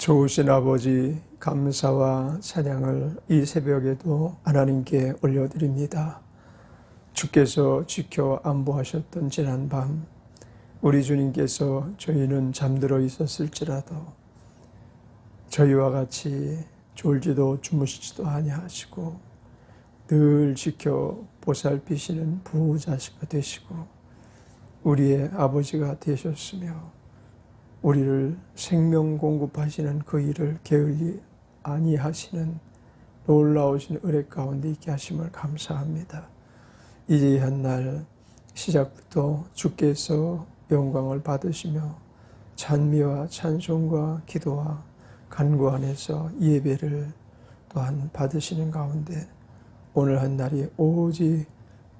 좋으신 아버지, 감사와 찬양을 이 새벽에도 하나님께 올려드립니다. 주께서 지켜 안보하셨던 지난 밤, 우리 주님께서 저희는 잠들어 있었을지라도 저희와 같이 졸지도 주무시지도 아니하시고 늘 지켜 보살피시는 부자시가 되시고 우리의 아버지가 되셨으며 우리를 생명 공급하시는 그 일을 게을리 아니하시는 놀라우신 은혜 가운데 있게 하심을 감사합니다. 이제 한날 시작부터 주께서 영광을 받으시며 찬미와 찬송과 기도와 간구 안에서 예배를 또한 받으시는 가운데 오늘 한날이 오직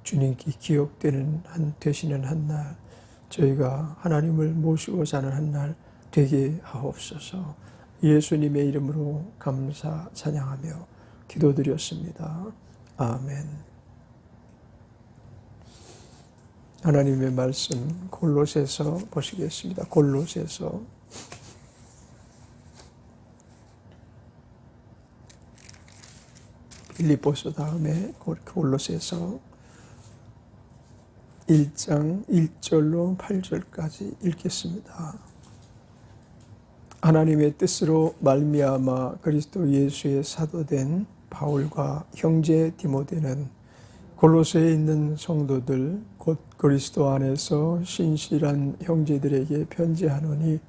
주님께 기억되는 되시는 한날, 저희가 하나님을 모시고 사는 한날 되게 하옵소서. 예수님의 이름으로 감사 찬양하며 기도드렸습니다. 아멘. 하나님의 말씀 골로새서 보시겠습니다. 골로새서 빌립보서 다음에 골로새서 1장 1절로 8절까지 읽겠습니다. 하나님의 뜻으로 말미암아 그리스도 예수의 사도된 바울과 형제 디모데는 골로새에 있는 성도들 곧 그리스도 안에서 신실한 형제들에게 편지하노니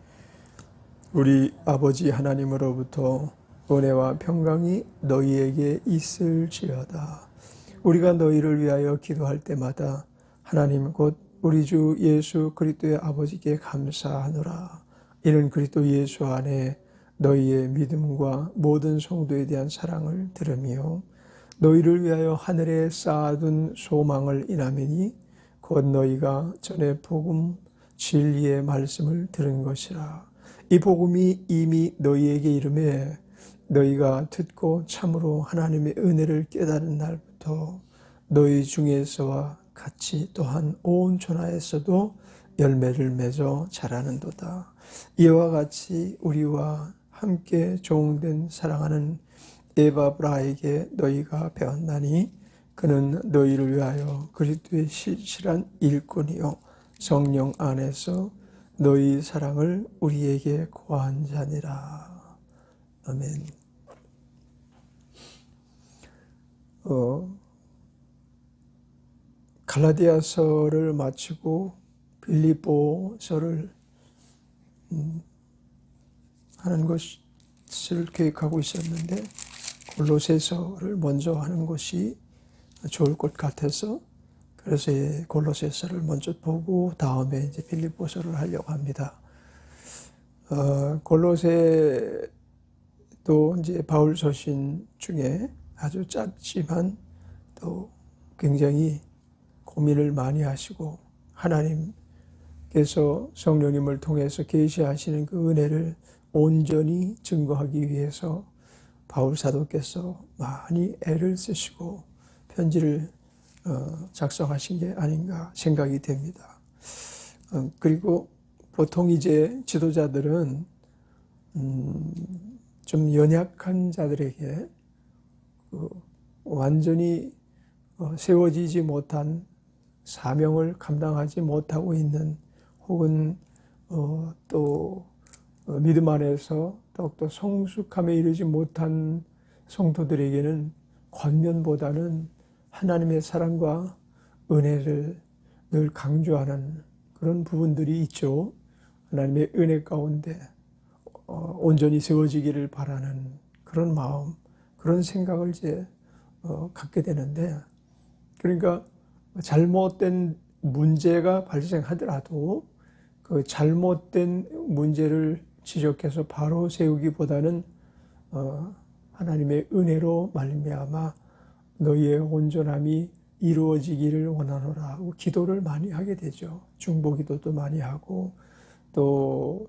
우리 아버지 하나님으로부터 은혜와 평강이 너희에게 있을지어다. 우리가 너희를 위하여 기도할 때마다 하나님 곧 우리 주 예수 그리스도의 아버지께 감사하노라. 이는 그리스도 예수 안에 너희의 믿음과 모든 성도에 대한 사랑을 들으며 너희를 위하여 하늘에 쌓아둔 소망을 인하매니 곧 너희가 전에 복음 진리의 말씀을 들은 것이라. 이 복음이 이미 너희에게 이르매 너희가 듣고 참으로 하나님의 은혜를 깨달은 날부터 너희 중에서와 같이 또한 온 천하에서도 열매를 맺어 자라는도다. 이와 같이 우리와 함께 종된 사랑하는 에바브라에게 너희가 배웠나니 그는 너희를 위하여 그리스도의 실실한 일꾼이요 성령 안에서 너희 사랑을 우리에게 고한 자니라. 아멘. 갈라디아서를 마치고 빌립보서를 하는 것을 계획하고 있었는데 골로새서를 먼저 하는 것이 좋을 것 같아서 그래서 골로새서를 먼저 보고 다음에 이제 빌립보서를 하려고 합니다. 골로새도 이제 바울 서신 중에 아주 짧지만 또 굉장히 고민을 많이 하시고 하나님께서 성령님을 통해서 계시하시는 그 은혜를 온전히 증거하기 위해서 바울 사도께서 많이 애를 쓰시고 편지를 작성하신 게 아닌가 생각이 됩니다. 그리고 보통 이제 지도자들은 좀 연약한 자들에게 완전히 세워지지 못한 사명을 감당하지 못하고 있는 혹은 또 믿음 안에서 더욱더 성숙함에 이르지 못한 성도들에게는 권면보다는 하나님의 사랑과 은혜를 늘 강조하는 그런 부분들이 있죠. 하나님의 은혜 가운데 온전히 세워지기를 바라는 그런 마음, 그런 생각을 이제 갖게 되는데, 그러니까 잘못된 문제가 발생하더라도 그 잘못된 문제를 지적해서 바로 세우기보다는 하나님의 은혜로 말미암아 너희의 온전함이 이루어지기를 원하노라 하고 기도를 많이 하게 되죠. 중보기도도 많이 하고 또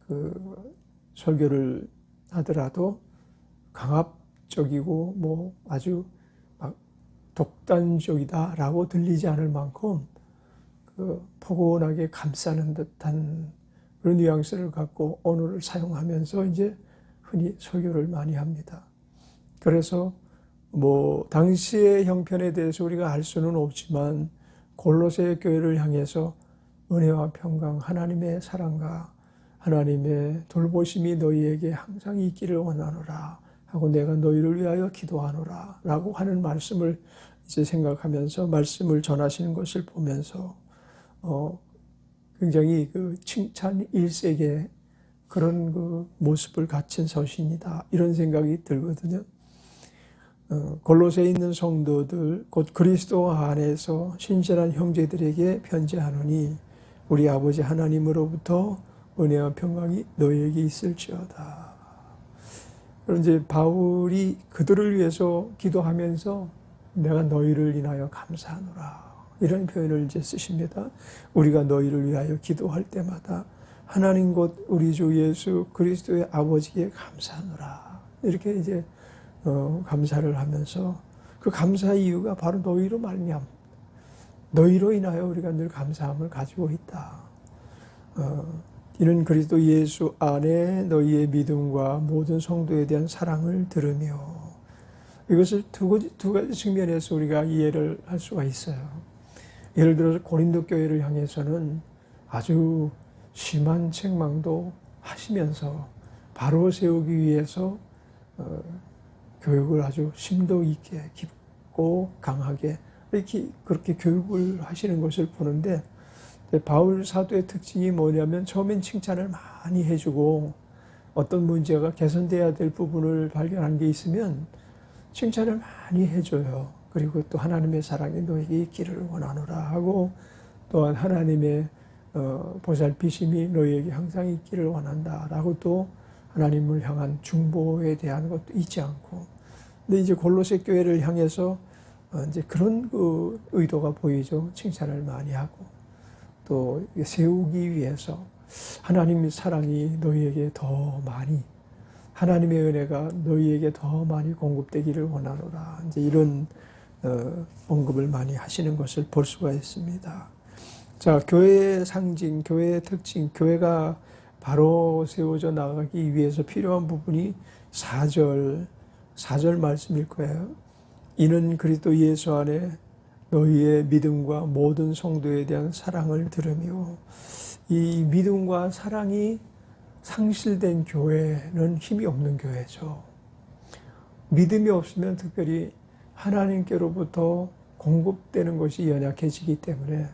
그 설교를 하더라도 강압적이고 뭐 아주 막 독단적이다라고 들리지 않을 만큼 그 포근하게 감싸는 듯한 그런 뉘앙스를 갖고 언어를 사용하면서 이제 흔히 설교를 많이 합니다. 그래서 당시의 형편에 대해서 우리가 알 수는 없지만 골로새 교회를 향해서 은혜와 평강, 하나님의 사랑과 하나님의 돌보심이 너희에게 항상 있기를 원하노라 하고 내가 너희를 위하여 기도하노라 라고 하는 말씀을 이제 생각하면서 말씀을 전하시는 것을 보면서 굉장히 그 칭찬 일색의 그런 그 모습을 갖춘 서신이다 이런 생각이 들거든요. 골로새에 있는 성도들 곧 그리스도 안에서 신실한 형제들에게 편지하노니 우리 아버지 하나님으로부터 은혜와 평강이 너희에게 있을지어다. 그럼 이제 바울이 그들을 위해서 기도하면서 내가 너희를 인하여 감사하노라 이런 표현을 이제 쓰십니다. 우리가 너희를 위하여 기도할 때마다 하나님 곧 우리 주 예수 그리스도의 아버지께 감사하노라 이렇게 이제 감사를 하면서 그 감사 이유가 바로 너희로 말미암 너희로 인하여 우리가 늘 감사함을 가지고 있다. 이는 그리스도 예수 안에 너희의 믿음과 모든 성도에 대한 사랑을 들으며 이것을 두 가지 측면에서 우리가 이해를 할 수가 있어요. 예를 들어서 고린도 교회를 향해서는 아주 심한 책망도 하시면서 바로 세우기 위해서 교육을 아주 심도 있게 깊고 강하게 이렇게 그렇게 교육을 하시는 것을 보는데 바울 사도의 특징이 뭐냐면 처음엔 칭찬을 많이 해주고 어떤 문제가 개선돼야 될 부분을 발견한 게 있으면 칭찬을 많이 해줘요. 그리고 또 하나님의 사랑이 너에게 있기를 원하노라 하고 또한 하나님의 보살피심이 너희에게 항상 있기를 원한다라고 또 하나님을 향한 중보에 대한 것도 잊지 않고 근데 이제 골로새 교회를 향해서 이제 그런 그 의도가 보이죠. 칭찬을 많이 하고 또 세우기 위해서 하나님의 사랑이 너희에게 더 많이 하나님의 은혜가 너희에게 더 많이 공급되기를 원하노라 이제 이런 언급을 많이 하시는 것을 볼 수가 있습니다. 자, 교회의 상징, 교회의 특징, 교회가 바로 세워져 나가기 위해서 필요한 부분이 4절 말씀일 거예요. 이는 그리스도 예수 안에 너희의 믿음과 모든 성도에 대한 사랑을 들으며 이 믿음과 사랑이 상실된 교회는 힘이 없는 교회죠. 믿음이 없으면 특별히 하나님께로부터 공급되는 것이 연약해지기 때문에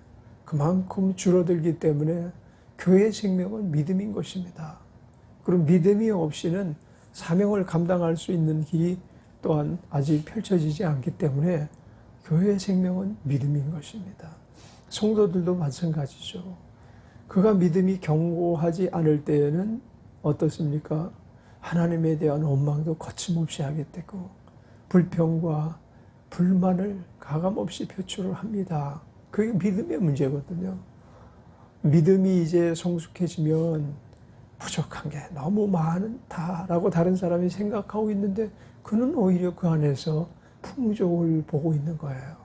그만큼 줄어들기 때문에 교회의 생명은 믿음인 것입니다. 그럼 믿음이 없이는 사명을 감당할 수 있는 길이 또한 아직 펼쳐지지 않기 때문에 교회의 생명은 믿음인 것입니다. 성도들도 마찬가지죠. 그가 믿음이 견고하지 않을 때에는 어떻습니까? 하나님에 대한 원망도 거침없이 하게 되고 불평과 불만을 가감없이 표출을 합니다. 그게 믿음의 문제거든요. 믿음이 이제 성숙해지면 부족한 게 너무 많다라고 다른 사람이 생각하고 있는데 그는 오히려 그 안에서 풍족을 보고 있는 거예요.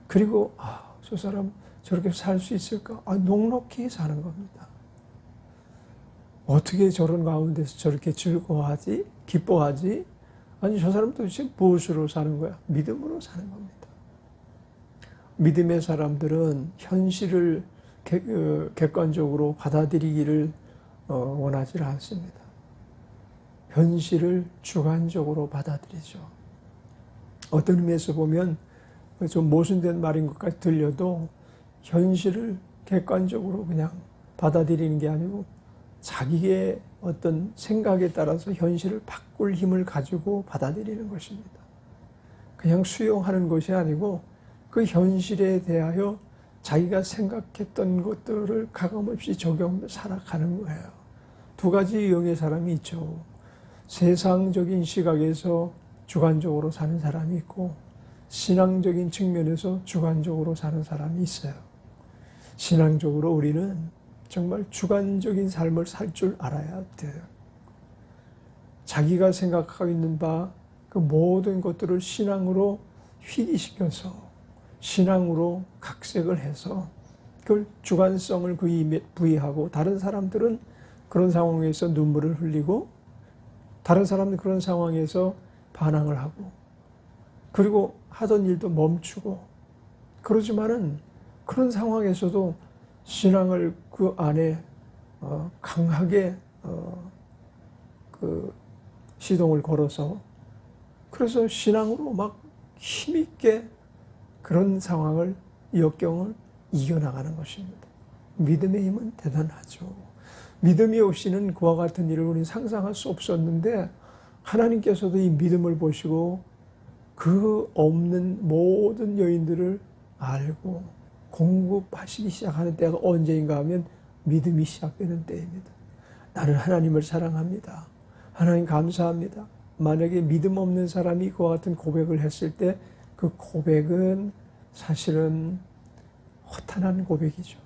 그리고 저 사람 저렇게 살 수 있을까? 넉넉히 사는 겁니다. 어떻게 저런 가운데서 저렇게 즐거워하지? 기뻐하지? 아니 저 사람 도대체 무엇으로 사는 거야? 믿음으로 사는 겁니다. 믿음의 사람들은 현실을 객관적으로 받아들이기를 원하지 않습니다. 현실을 주관적으로 받아들이죠. 어떤 의미에서 보면 좀 모순된 말인 것 같이 들려도 현실을 객관적으로 그냥 받아들이는 게 아니고 자기의 어떤 생각에 따라서 현실을 바꿀 힘을 가지고 받아들이는 것입니다. 그냥 수용하는 것이 아니고 그 현실에 대하여 자기가 생각했던 것들을 가감없이 적용하며 살아가는 거예요. 두 가지 유형의 사람이 있죠. 세상적인 시각에서 주관적으로 사는 사람이 있고 신앙적인 측면에서 주관적으로 사는 사람이 있어요. 신앙적으로 우리는 정말 주관적인 삶을 살 줄 알아야 돼요. 자기가 생각하고 있는 바 그 모든 것들을 신앙으로 희귀시켜서 신앙으로 각색을 해서 그걸 주관성을 부여하고 다른 사람들은 그런 상황에서 눈물을 흘리고 다른 사람은 그런 상황에서 반항을 하고, 그리고 하던 일도 멈추고, 그러지만은 그런 상황에서도 신앙을 그 안에 강하게 그 시동을 걸어서, 그래서 신앙으로 막 힘있게 그런 상황을, 역경을 이겨나가는 것입니다. 믿음의 힘은 대단하죠. 믿음이 없이는 그와 같은 일을 우리는 상상할 수 없었는데, 하나님께서도 이 믿음을 보시고 그 없는 모든 여인들을 알고 공급하시기 시작하는 때가 언제인가 하면 믿음이 시작되는 때입니다. 나는 하나님을 사랑합니다. 하나님 감사합니다. 만약에 믿음 없는 사람이 그와 같은 고백을 했을 때 그 고백은 사실은 허탄한 고백이죠.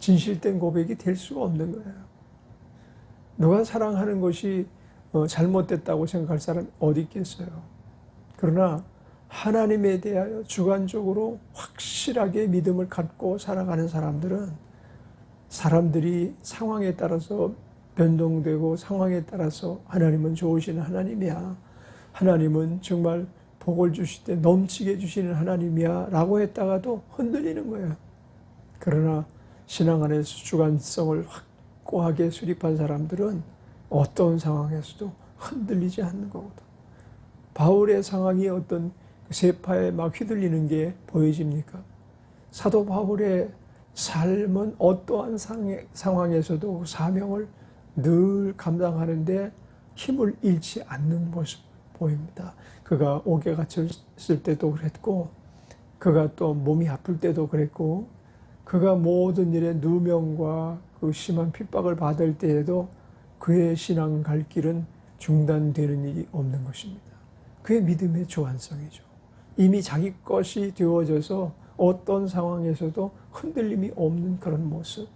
진실된 고백이 될 수가 없는 거예요. 누가 사랑하는 것이 잘못됐다고 생각할 사람이 어디 있겠어요. 그러나 하나님에 대하여 주관적으로 확실하게 믿음을 갖고 살아가는 사람들은, 사람들이 상황에 따라서 변동되고 상황에 따라서 하나님은 좋으신 하나님이야, 하나님은 정말 복을 주실 때 넘치게 주시는 하나님이야 라고 했다가도 흔들리는 거예요. 그러나 신앙 안에서 주관성을 확고하게 수립한 사람들은 어떤 상황에서도 흔들리지 않는 거거든. 바울의 상황이 어떤 세파에 막 휘둘리는 게 보여집니까? 사도 바울의 삶은 어떠한 상황에서도 사명을 늘 감당하는데 힘을 잃지 않는 모습 보입니다. 그가 옥에 갇혔을 때도 그랬고, 그가 또 몸이 아플 때도 그랬고, 그가 모든 일에 누명과 그 심한 핍박을 받을 때에도 그의 신앙 갈 길은 중단되는 일이 없는 것입니다. 그의 믿음의 주관성이죠. 이미 자기 것이 되어져서 어떤 상황에서도 흔들림이 없는 그런 모습,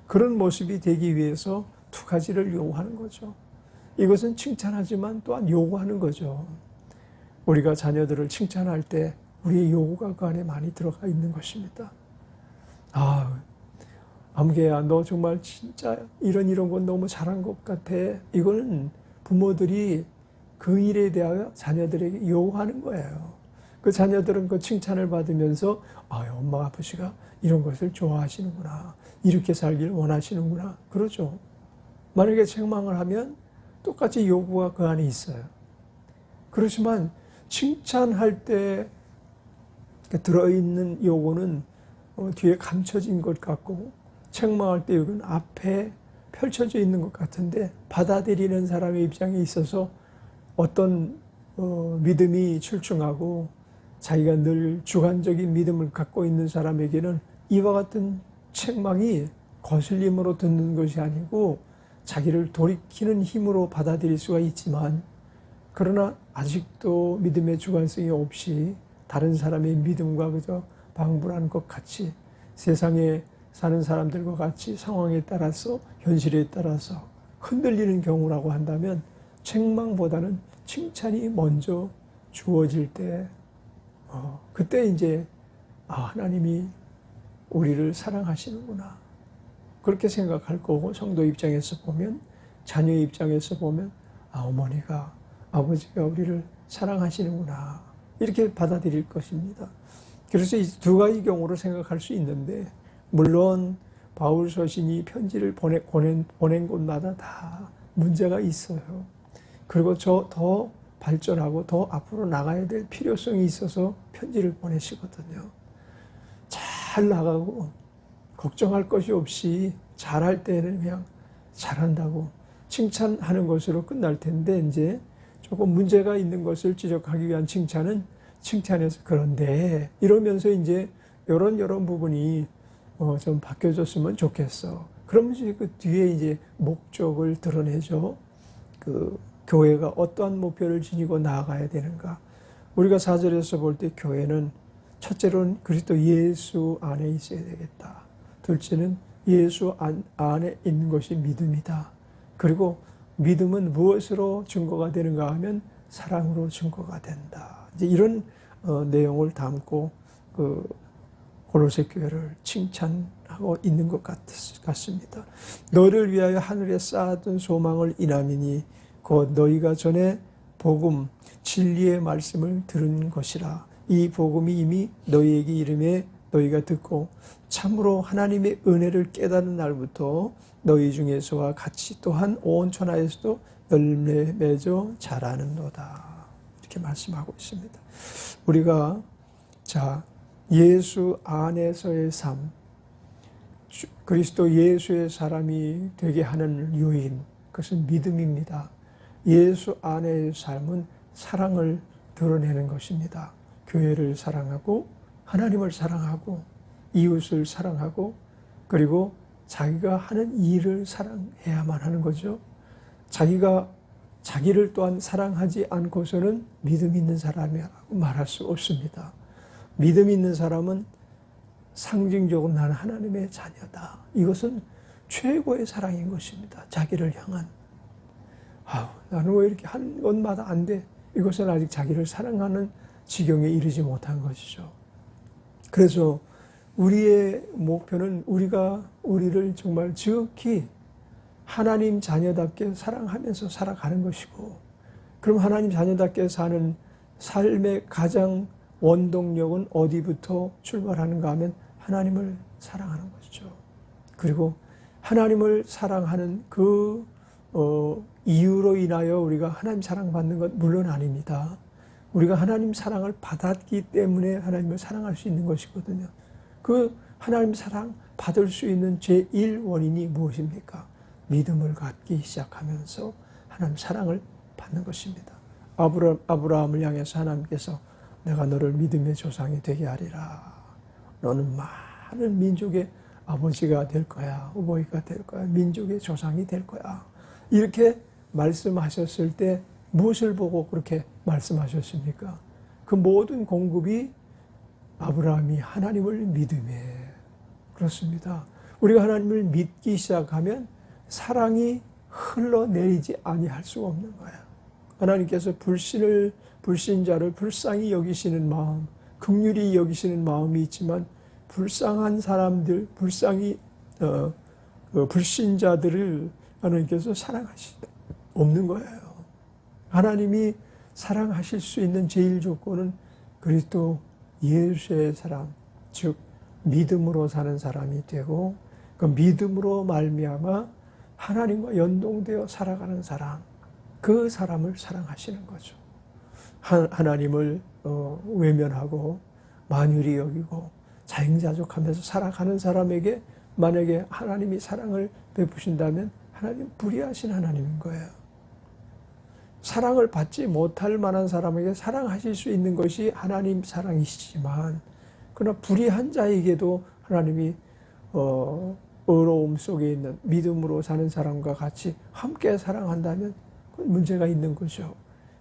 그런 모습이 되기 위해서 두 가지를 요구하는 거죠. 이것은 칭찬하지만 또한 요구하는 거죠. 우리가 자녀들을 칭찬할 때 우리의 요구가 그 안에 많이 들어가 있는 것입니다. 암개야, 너 정말 진짜 이런 건 너무 잘한 것 같아. 이거는 부모들이 그 일에 대하여 자녀들에게 요구하는 거예요. 그 자녀들은 그 칭찬을 받으면서 엄마 아버지가 이런 것을 좋아하시는구나, 이렇게 살길 원하시는구나, 그러죠. 만약에 책망을 하면 똑같이 요구가 그 안에 있어요. 그렇지만 칭찬할 때 들어있는 요구는 뒤에 감춰진 것 같고, 책망할 때 이건 앞에 펼쳐져 있는 것 같은데, 받아들이는 사람의 입장에 있어서 어떤 믿음이 출중하고 자기가 늘 주관적인 믿음을 갖고 있는 사람에게는 이와 같은 책망이 거슬림으로 듣는 것이 아니고 자기를 돌이키는 힘으로 받아들일 수가 있지만, 그러나 아직도 믿음의 주관성이 없이 다른 사람의 믿음과 그저 방불한 것 같이, 세상에 사는 사람들과 같이 상황에 따라서, 현실에 따라서 흔들리는 경우라고 한다면, 책망보다는 칭찬이 먼저 주어질 때, 그때 이제 하나님이 우리를 사랑하시는구나, 그렇게 생각할 거고, 성도 입장에서 보면, 자녀 입장에서 보면 어머니가, 아버지가 우리를 사랑하시는구나, 이렇게 받아들일 것입니다. 그래서 이 두 가지 경우로 생각할 수 있는데, 물론 바울 서신이 편지를 보낸 곳마다 다 문제가 있어요. 그리고 더 발전하고 더 앞으로 나가야 될 필요성이 있어서 편지를 보내시거든요. 잘 나가고 걱정할 것이 없이 잘할 때는 그냥 잘한다고 칭찬하는 것으로 끝날 텐데, 이제 조금 문제가 있는 것을 지적하기 위한 칭찬은 칭찬해서 그런데 이러면서 이제 이런 부분이 좀 바뀌어졌으면 좋겠어. 그러면서 그 뒤에 이제 목적을 드러내죠. 그 교회가 어떠한 목표를 지니고 나아가야 되는가. 우리가 4절에서 볼 때 교회는 첫째로는 그리스도 예수 안에 있어야 되겠다. 둘째는 예수 안에 있는 것이 믿음이다. 그리고 믿음은 무엇으로 증거가 되는가 하면 사랑으로 증거가 된다. 이제 이런 내용을 담고 그 고로새 교회를 칭찬하고 있는 것 같습니다. 너를 위하여 하늘에 쌓아둔 소망을 인함이니 곧 너희가 전에 복음 진리의 말씀을 들은 것이라. 이 복음이 이미 너희에게 이름에 너희가 듣고 참으로 하나님의 은혜를 깨달은 날부터 너희 중에서와 같이 또한 온 천하에서도 열매 맺어 자라는도다. 이렇게 말씀하고 있습니다. 우리가 예수 안에서의 삶, 그리스도 예수의 사람이 되게 하는 요인, 그것은 믿음입니다. 예수 안의 삶은 사랑을 드러내는 것입니다. 교회를 사랑하고 하나님을 사랑하고 이웃을 사랑하고 그리고 자기가 하는 일을 사랑해야만 하는 거죠. 자기가 자기를 또한 사랑하지 않고서는 믿음 있는 사람이라고 말할 수 없습니다. 믿음 있는 사람은 상징적으로 나는 하나님의 자녀다. 이것은 최고의 사랑인 것입니다. 자기를 향한. 나는 왜 이렇게 한 것마다 안 돼? 이것은 아직 자기를 사랑하는 지경에 이르지 못한 것이죠. 그래서 우리의 목표는 우리가 우리를 정말 지극히 하나님 자녀답게 사랑하면서 살아가는 것이고, 그럼 하나님 자녀답게 사는 삶의 가장 원동력은 어디부터 출발하는가 하면 하나님을 사랑하는 것이죠. 그리고 하나님을 사랑하는 그 이유로 인하여 우리가 하나님 사랑받는 것 물론 아닙니다. 우리가 하나님 사랑을 받았기 때문에 하나님을 사랑할 수 있는 것이거든요. 그 하나님 사랑 받을 수 있는 제1 원인이 무엇입니까? 믿음을 갖기 시작하면서 하나님 사랑을 받는 것입니다. 아브라함을 향해서 하나님께서 내가 너를 믿음의 조상이 되게 하리라. 너는 많은 민족의 아버지가 될 거야. 어버이가 될 거야. 민족의 조상이 될 거야. 이렇게 말씀하셨을 때 무엇을 보고 그렇게 말씀하셨습니까? 그 모든 공급이 아브라함이 하나님을 믿음에. 그렇습니다. 우리가 하나님을 믿기 시작하면 사랑이 흘러내리지 아니할 수가 없는 거예요. 하나님께서 불신자를 불쌍히 여기시는 마음, 긍휼히 여기시는 마음이 있지만 불쌍한 사람들, 불신자들을 하나님께서 사랑하시 없는 거예요. 하나님이 사랑하실 수 있는 제일 조건은 그리스도 예수의 사람, 즉 믿음으로 사는 사람이 되고 그 믿음으로 말미암아 하나님과 연동되어 살아가는 사람, 그 사람을 사랑하시는 거죠. 하나님을 외면하고 만유리 여기고 자행자족하면서 살아가는 사람에게 만약에 하나님이 사랑을 베푸신다면 하나님 불의하신 하나님인 거예요. 사랑을 받지 못할 만한 사람에게 사랑하실 수 있는 것이 하나님 사랑이시지만 그러나 불의한 자에게도 하나님이 어려움 속에 있는 믿음으로 사는 사람과 같이 함께 사랑한다면 그건 문제가 있는 거죠.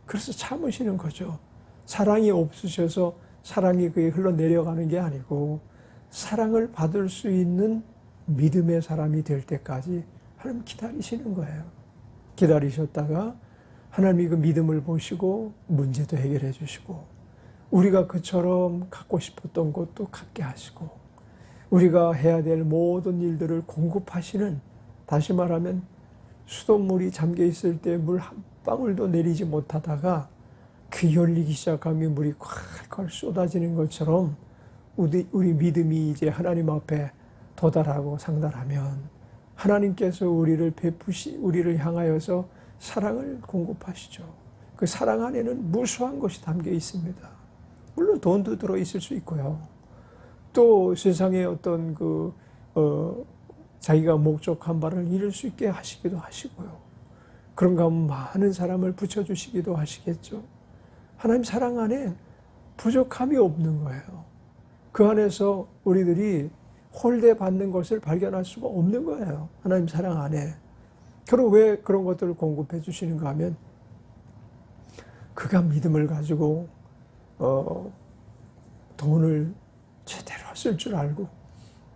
그래서 참으시는 거죠. 사랑이 없으셔서 사랑이 그게 흘러내려가는 게 아니고 사랑을 받을 수 있는 믿음의 사람이 될 때까지 하나님 기다리시는 거예요. 기다리셨다가 하나님이 그 믿음을 보시고 문제도 해결해 주시고 우리가 그처럼 갖고 싶었던 것도 갖게 하시고 우리가 해야 될 모든 일들을 공급하시는, 다시 말하면 수돗물이 잠겨 있을 때 물 한 방울도 내리지 못하다가 그 열리기 시작하면 물이 콸콸 쏟아지는 것처럼 우리 믿음이 이제 하나님 앞에 도달하고 상달하면 하나님께서 우리를 향하여서 사랑을 공급하시죠. 그 사랑 안에는 무수한 것이 담겨 있습니다. 물론 돈도 들어있을 수 있고요. 또 세상에 어떤 자기가 목적한 바를 이룰 수 있게 하시기도 하시고요. 그런가 하면 많은 사람을 붙여주시기도 하시겠죠. 하나님 사랑 안에 부족함이 없는 거예요. 그 안에서 우리들이 홀대받는 것을 발견할 수가 없는 거예요. 하나님 사랑 안에. 그럼 왜 그런 것들을 공급해 주시는가 하면 그가 믿음을 가지고 돈을 제대로 쓸 줄 알고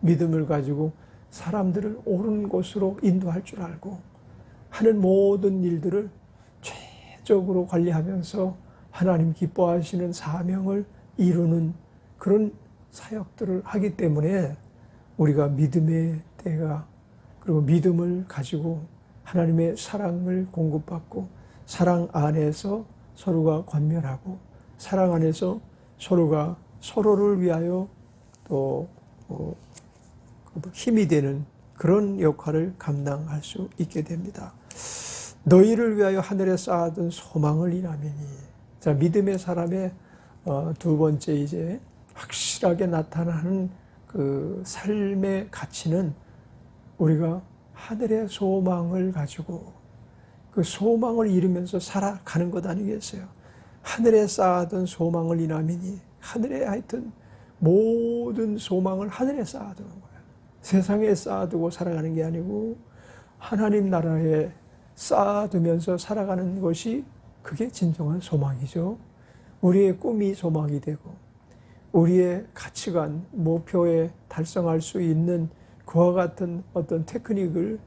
믿음을 가지고 사람들을 옳은 곳으로 인도할 줄 알고 하는 모든 일들을 최적으로 관리하면서 하나님 기뻐하시는 사명을 이루는 그런 사역들을 하기 때문에 우리가 믿음의 때가 그리고 믿음을 가지고 하나님의 사랑을 공급받고 사랑 안에서 서로가 권면하고 사랑 안에서 서로가 서로를 위하여 또 힘이 되는 그런 역할을 감당할 수 있게 됩니다. 너희를 위하여 하늘에 쌓아둔 소망을 인하매니. 자, 믿음의 사람의 두 번째 이제 확실하게 나타나는 그 삶의 가치는 우리가 하늘의 소망을 가지고 그 소망을 이루면서 살아가는 것 아니겠어요? 하늘에 쌓아둔 소망을 인하매니. 하늘에 하여튼 모든 소망을 하늘에 쌓아두는 거예요. 세상에 쌓아두고 살아가는 게 아니고 하나님 나라에 쌓아두면서 살아가는 것이 그게 진정한 소망이죠. 우리의 꿈이 소망이 되고 우리의 가치관, 목표에 달성할 수 있는 그와 같은 어떤 테크닉을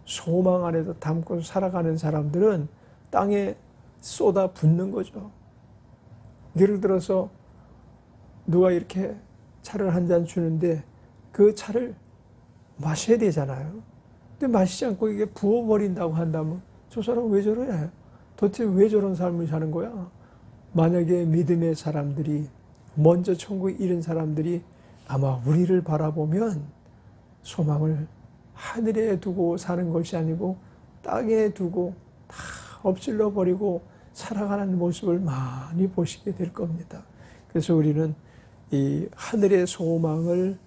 소망 안에서 담고 살아가는 사람들은 땅에 쏟아 붓는 거죠. 예를 들어서 누가 이렇게 차를 한 잔 주는데 그 차를 마셔야 되잖아요. 근데 마시지 않고 이게 부어버린다고 한다면 저 사람 왜 저러냐? 도대체 왜 저런 삶을 사는 거야? 만약에 믿음의 사람들이 먼저 천국에 이른 사람들이 아마 우리를 바라보면 소망을 하늘에 두고 사는 것이 아니고 땅에 두고 다 엎질러 버리고 살아가는 모습을 많이 보시게 될 겁니다. 그래서 우리는 이 하늘의 소망을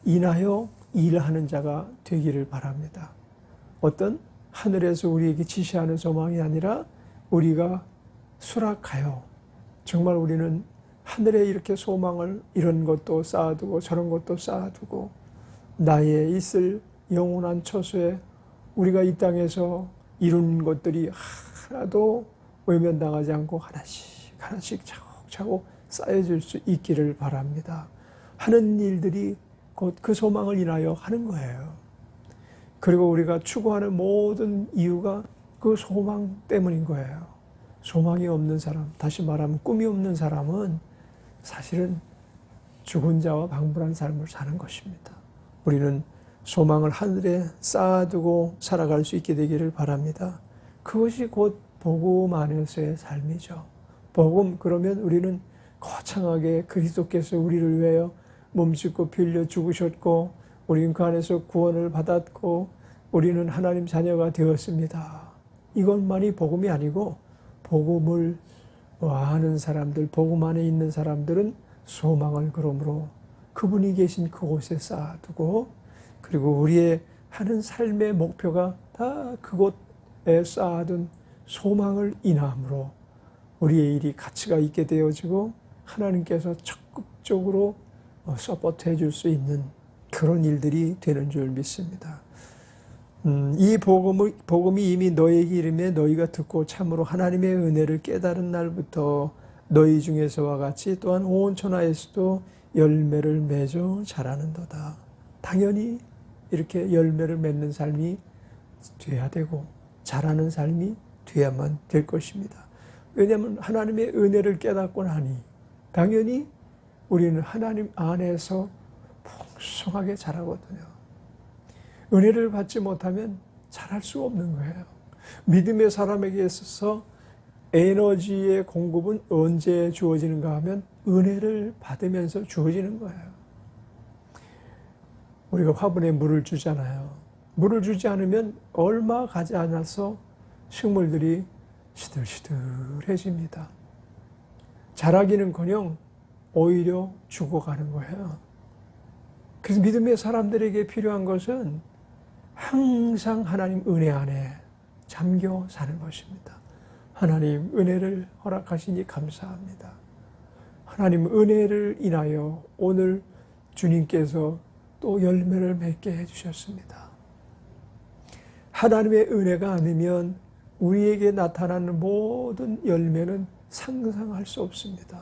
인하여 일하는 자가 되기를 바랍니다. 어떤 하늘에서 우리에게 지시하는 소망이 아니라 우리가 수락하여 정말 우리는 하늘에 이렇게 소망을 이런 것도 쌓아두고 저런 것도 쌓아두고 나의 있을 영원한 처소에 우리가 이 땅에서 이룬 것들이 하나도 외면당하지 않고 하나씩 하나씩 차곡차곡 쌓여질 수 있기를 바랍니다. 하는 일들이 곧 그 소망을 인하여 하는 거예요. 그리고 우리가 추구하는 모든 이유가 그 소망 때문인 거예요. 소망이 없는 사람, 다시 말하면 꿈이 없는 사람은 사실은 죽은 자와 방불한 삶을 사는 것입니다. 우리는 소망을 하늘에 쌓아두고 살아갈 수 있게 되기를 바랍니다. 그것이 곧 복음 안에서의 삶이죠. 복음, 그러면 우리는 거창하게 그리스도께서 우리를 위하여 몸짓고 피 흘려 죽으셨고 우리는 그 안에서 구원을 받았고 우리는 하나님 자녀가 되었습니다. 이것만이 복음이 아니고 복음을 아는 사람들, 복음 안에 있는 사람들은 소망을 그러므로 그분이 계신 그곳에 쌓아두고 그리고 우리의 하는 삶의 목표가 다 그곳에 쌓아둔 소망을 인함으로 우리의 일이 가치가 있게 되어지고 하나님께서 적극적으로 서포트해 줄 수 있는 그런 일들이 되는 줄 믿습니다. 이 복음이 이미 너에게 이름에 너희가 듣고 참으로 하나님의 은혜를 깨달은 날부터 너희 중에서와 같이 또한 온 천하에서도 열매를 맺어 자라는도다. 당연히 이렇게 열매를 맺는 삶이 돼야 되고 자라는 삶이 돼야만 될 것입니다. 왜냐하면 하나님의 은혜를 깨닫고 나니 당연히 우리는 하나님 안에서 풍성하게 자라거든요. 은혜를 받지 못하면 자랄 수 없는 거예요. 믿음의 사람에게 있어서 에너지의 공급은 언제 주어지는가 하면 은혜를 받으면서 주어지는 거예요. 우리가 화분에 물을 주잖아요. 물을 주지 않으면 얼마 가지 않아서 식물들이 시들시들해집니다. 자라기는커녕 오히려 죽어가는 거예요. 그래서 믿음의 사람들에게 필요한 것은 항상 하나님 은혜 안에 잠겨 사는 것입니다. 하나님 은혜를 허락하시니 감사합니다. 하나님 은혜를 인하여 오늘 주님께서 또 열매를 맺게 해주셨습니다. 하나님의 은혜가 아니면 우리에게 나타나는 모든 열매는 상상할 수 없습니다.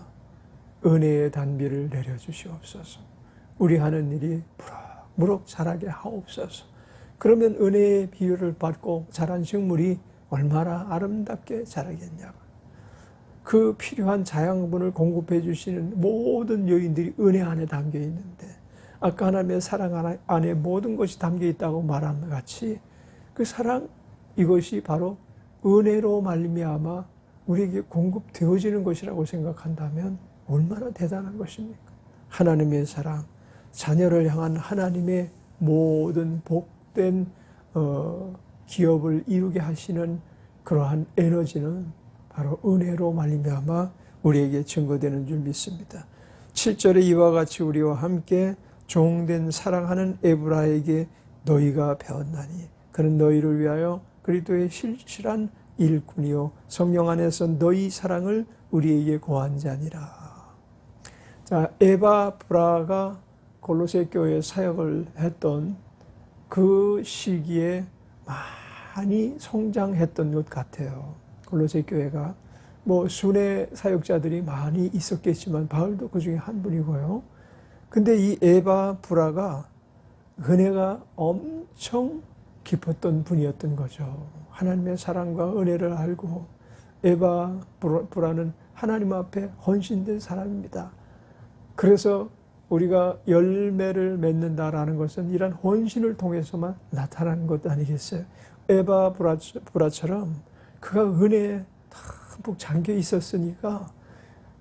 은혜의 단비를 내려주시옵소서. 우리 하는 일이 무럭무럭 자라게 하옵소서. 그러면 은혜의 비유를 받고 자란 식물이 얼마나 아름답게 자라겠냐고. 그 필요한 자양분을 공급해 주시는 모든 요인들이 은혜 안에 담겨 있는데 아까 하나님의 사랑 안에 모든 것이 담겨 있다고 말한 것 같이 그 사랑, 이것이 바로 은혜로 말미암아 우리에게 공급되어지는 것이라고 생각한다면 얼마나 대단한 것입니까? 하나님의 사랑, 자녀를 향한 하나님의 모든 복된 기업을 이루게 하시는 그러한 에너지는 바로 은혜로 말미암아 우리에게 증거되는 줄 믿습니다. 7절에 이와 같이 우리와 함께 종된 사랑하는 에브라에게 너희가 배웠나니 그는 너희를 위하여 그리스도의 실실한 일꾼이요 성령 안에서 너희 사랑을 우리에게 고한 자니라. 자, 에바브라가 골로새 교회에 사역을 했던 그 시기에 많이 성장했던 것 같아요. 골로새 교회가 뭐 순회 사역자들이 많이 있었겠지만 바울도 그 중에 한 분이고요. 근데 이 에바브라가 은혜가 엄청 깊었던 분이었던 거죠. 하나님의 사랑과 은혜를 알고 에바브라는 하나님 앞에 헌신된 사람입니다. 그래서 우리가 열매를 맺는다라는 것은 이런 헌신을 통해서만 나타나는 것 아니겠어요? 에바브라처럼 그가 은혜에 듬뿍 잠겨 있었으니까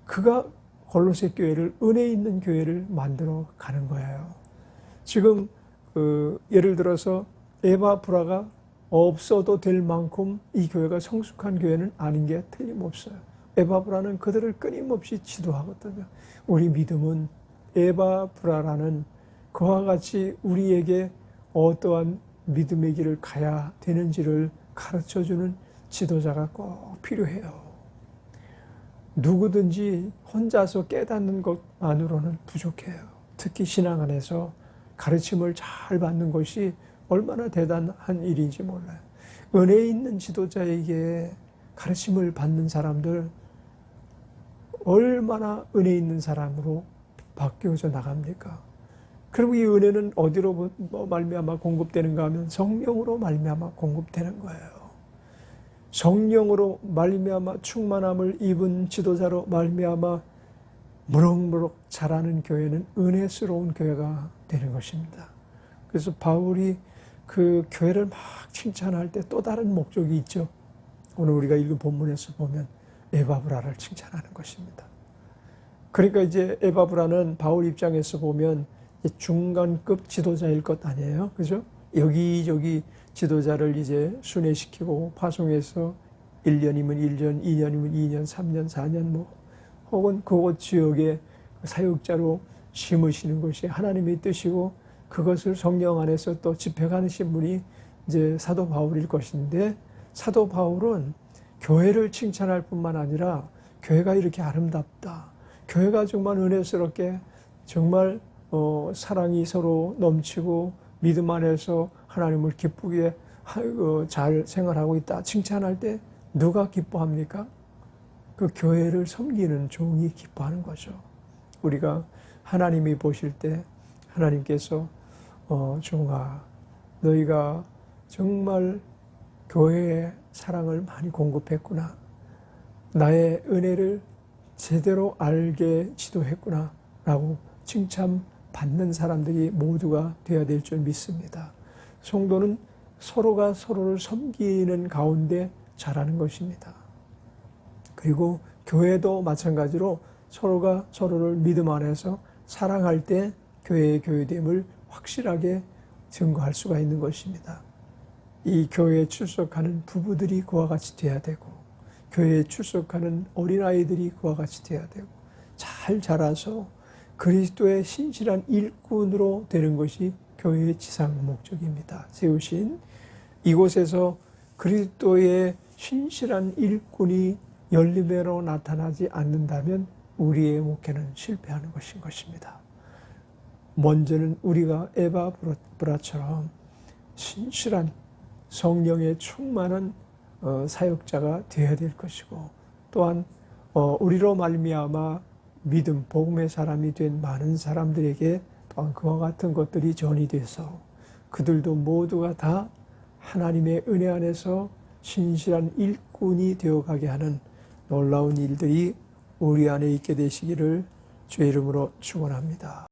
그가 골로새 교회를 은혜 있는 교회를 만들어 가는 거예요. 지금 예를 들어서 에바브라가 없어도 될 만큼 이 교회가 성숙한 교회는 아닌 게 틀림없어요. 에바브라는 그들을 끊임없이 지도하거든요. 우리 믿음은 에바브라라는 그와 같이 우리에게 어떠한 믿음의 길을 가야 되는지를 가르쳐주는 지도자가 꼭 필요해요. 누구든지 혼자서 깨닫는 것만으로는 부족해요. 특히 신앙 안에서 가르침을 잘 받는 것이 얼마나 대단한 일인지 몰라요. 은혜 있는 지도자에게 가르침을 받는 사람들 얼마나 은혜 있는 사람으로 바뀌어져 나갑니까? 그리고 이 은혜는 어디로 말미암아 공급되는가 하면 성령으로 말미암아 공급되는 거예요. 성령으로 말미암아 충만함을 입은 지도자로 말미암아 무럭무럭 자라는 교회는 은혜스러운 교회가 되는 것입니다. 그래서 바울이 그 교회를 막 칭찬할 때 또 다른 목적이 있죠. 오늘 우리가 읽은 본문에서 보면 에바브라를 칭찬하는 것입니다. 그러니까 이제 에바브라는 바울 입장에서 보면 중간급 지도자일 것 아니에요. 그죠? 여기저기 지도자를 이제 순회시키고 파송해서 1년이면 1년, 2년이면 2년, 3년, 4년 뭐 혹은 그곳 지역의 사역자로 심으시는 것이 하나님의 뜻이고 그것을 성령 안에서 또 집행하신 분이 이제 사도 바울일 것인데 사도 바울은 교회를 칭찬할 뿐만 아니라 교회가 이렇게 아름답다. 교회가 정말 은혜스럽게 정말 사랑이 서로 넘치고 믿음 안에서 하나님을 기쁘게 잘 생활하고 있다. 칭찬할 때 누가 기뻐합니까? 그 교회를 섬기는 종이 기뻐하는 거죠. 우리가 하나님이 보실 때 하나님께서 종아 너희가 정말 교회에 사랑을 많이 공급했구나. 나의 은혜를 제대로 알게 지도했구나 라고 칭찬받는 사람들이 모두가 되어야 될 줄 믿습니다. 성도는 서로가 서로를 섬기는 가운데 자라는 것입니다. 그리고 교회도 마찬가지로 서로가 서로를 믿음 안에서 사랑할 때 교회의 교회됨을 확실하게 증거할 수가 있는 것입니다. 이 교회에 출석하는 부부들이 그와 같이 돼야 되고 교회에 출석하는 어린아이들이 그와 같이 돼야 되고 잘 자라서 그리스도의 신실한 일꾼으로 되는 것이 교회의 지상 목적입니다. 세우신 이곳에서 그리스도의 신실한 일꾼이 열림으로 나타나지 않는다면 우리의 목회는 실패하는 것인 것입니다. 먼저는 우리가 에바브라처럼 신실한 성령의 충만한 사역자가 되어야 될 것이고 또한 우리로 말미암아 믿음, 복음의 사람이 된 많은 사람들에게 또한 그와 같은 것들이 전이 돼서 그들도 모두가 다 하나님의 은혜 안에서 신실한 일꾼이 되어가게 하는 놀라운 일들이 우리 안에 있게 되시기를 주의 이름으로 축원합니다.